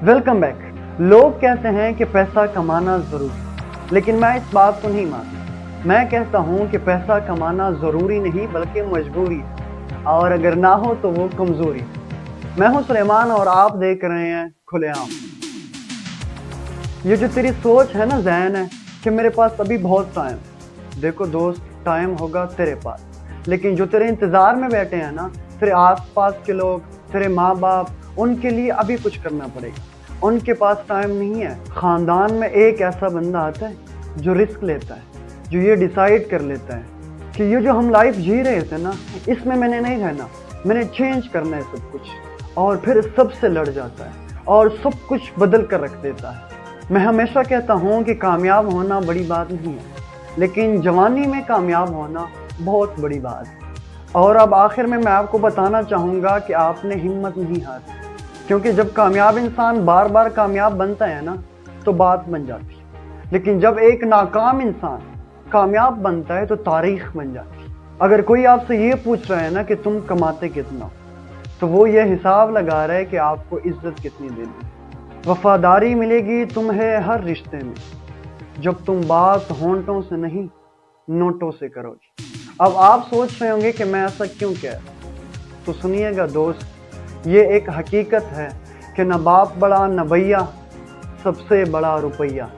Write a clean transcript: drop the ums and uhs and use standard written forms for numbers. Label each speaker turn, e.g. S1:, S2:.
S1: Welcome back. लोग कहते हैं कि पैसा कमाना ज़रूरी, लेकिन मैं इस बात को नहीं मानता। मैं कहता हूँ कि पैसा कमाना ज़रूरी नहीं बल्कि मजबूरी है, और अगर ना हो तो वो कमज़ोरी है। मैं हूँ सुलेमान और आप देख रहे हैं खुलेआम। ये जो तेरी सोच है ना ज़हन है कि मेरे पास अभी बहुत टाइम, देखो दोस्त, टाइम होगा तेरे पास, लेकिन जो तेरे इंतज़ार में बैठे हैं ना, तेरे आसपास के लोग, तेरे माँ बाप, उनके लिए अभी कुछ करना पड़ेगा। उनके पास टाइम नहीं है। ख़ानदान में एक ऐसा बंदा आता है जो रिस्क लेता है, जो ये डिसाइड कर लेता है कि ये जो हम लाइफ जी रहे थे ना, इसमें मैंने नहीं रहना, मैंने चेंज करना है सब कुछ, और फिर सबसे लड़ जाता है और सब कुछ बदल कर रख देता है। मैं हमेशा कहता हूँ कि कामयाब होना बड़ी बात नहीं है, लेकिन जवानी में कामयाब होना बहुत बड़ी बात है। और अब आखिर में मैं आपको बताना चाहूँगा कि आपने हिम्मत नहीं हारी, क्योंकि जब कामयाब इंसान बार बार कामयाब बनता है ना, तो बात बन जाती है, लेकिन जब एक नाकाम इंसान कामयाब बनता है तो तारीख बन जाती है। अगर कोई आपसे ये पूछ रहा है ना कि तुम कमाते कितना, तो वो ये हिसाब लगा रहा है कि आपको इज्जत कितनी देनी है। वफादारी मिलेगी तुम्हें हर रिश्ते में, जब तुम बात होंठों से नहीं नोटों से करोगे। अब आप सोच रहे होंगे कि मैं ऐसा क्यों कह रहा हूं, तो सुनिएगा दोस्त, ये एक हकीकत है कि न बाप बड़ा न भैया, सबसे बड़ा रुपया।